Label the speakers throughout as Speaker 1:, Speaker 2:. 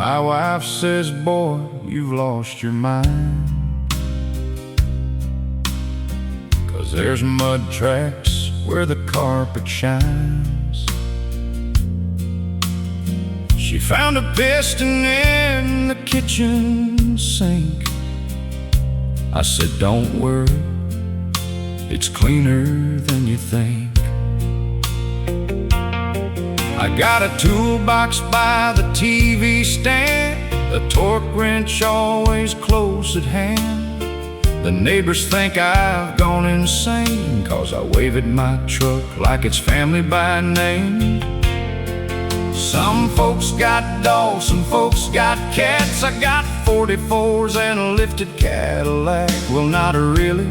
Speaker 1: My wife says, boy, you've lost your mind, 'cause there's mud tracks where the carpet shines. She found a piston in the kitchen sink. I said, don't worry, it's cleaner than you think. I got a toolbox by the TV stand, a torque wrench always close at hand. The neighbors think I've gone insane, 'cause I wave at my truck like it's family by name. Some folks got dogs, some folks got cats. I got 44s and a lifted Cadillac. Well, not really,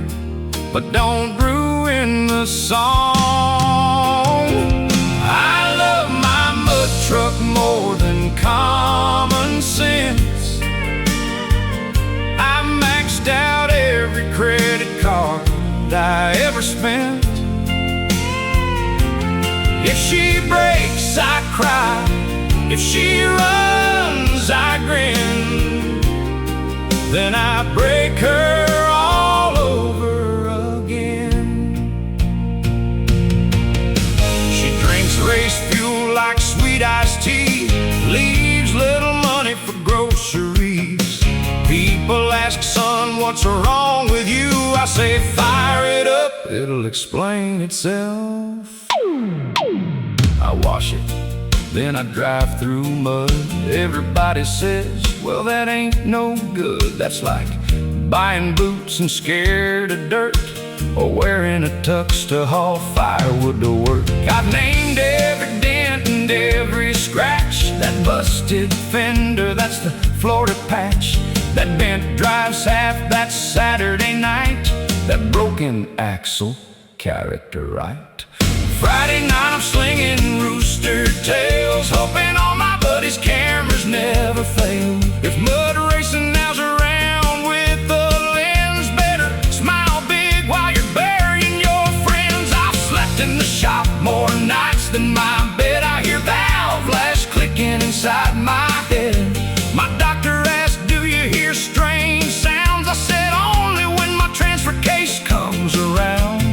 Speaker 1: but don't ruin the song. I love my mud truck more than common sense. I maxed out every credit card I ever spent. If she breaks, I cry. If she runs, I grin. Then I break her all over again. She drinks race fuel like sweet iced tea, leaves little money for groceries. People ask, son, what's wrong with you? I say, fire it up, it'll explain itself. I wash it, then I drive through mud. Everybody says, well, that ain't no good. That's like buying boots and scared of dirt, or wearing a tux to haul firewood to work. I've named every dent and every scratch. That busted fender, that's the Florida patch. That bent drive shaft, that's Saturday night. That broken axle, character right. Friday night I'm slinging rooster tails, hoping all my buddies' cameras never fail. If mud racing now's around with the lens, better smile big while you're burying your friends. I've slept in the shop more nights than my bed. I hear valve lash clicking inside my head. My doctor asked, do you hear strange sounds? I said, only when my transfer case comes around.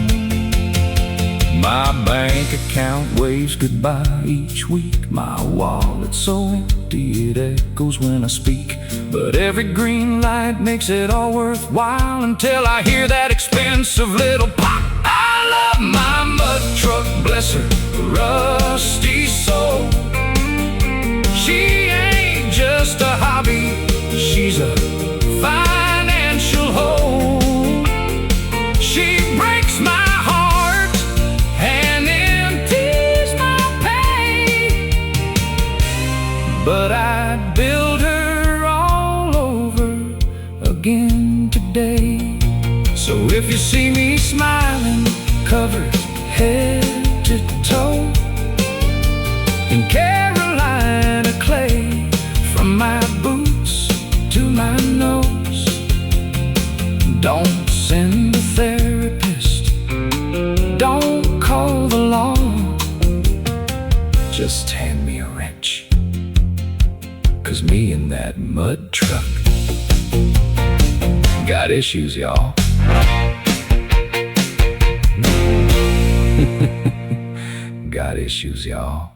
Speaker 1: My bank account waves goodbye each week. My wallet's so empty it echoes when I speak. But every green light makes it all worthwhile, until I hear that expensive little pop. I love my mud truck, bless her rusty soul. She ain't just a hobby, she's a financial hole. She breaks my but I'd build her all over again today. So if you see me smiling, covered head to toe in Carolina clay, from my boots to my nose, don't send a therapist, don't call the law, just hand me a wrench, 'cause me and that mud truck got issues, y'all. Got issues, y'all.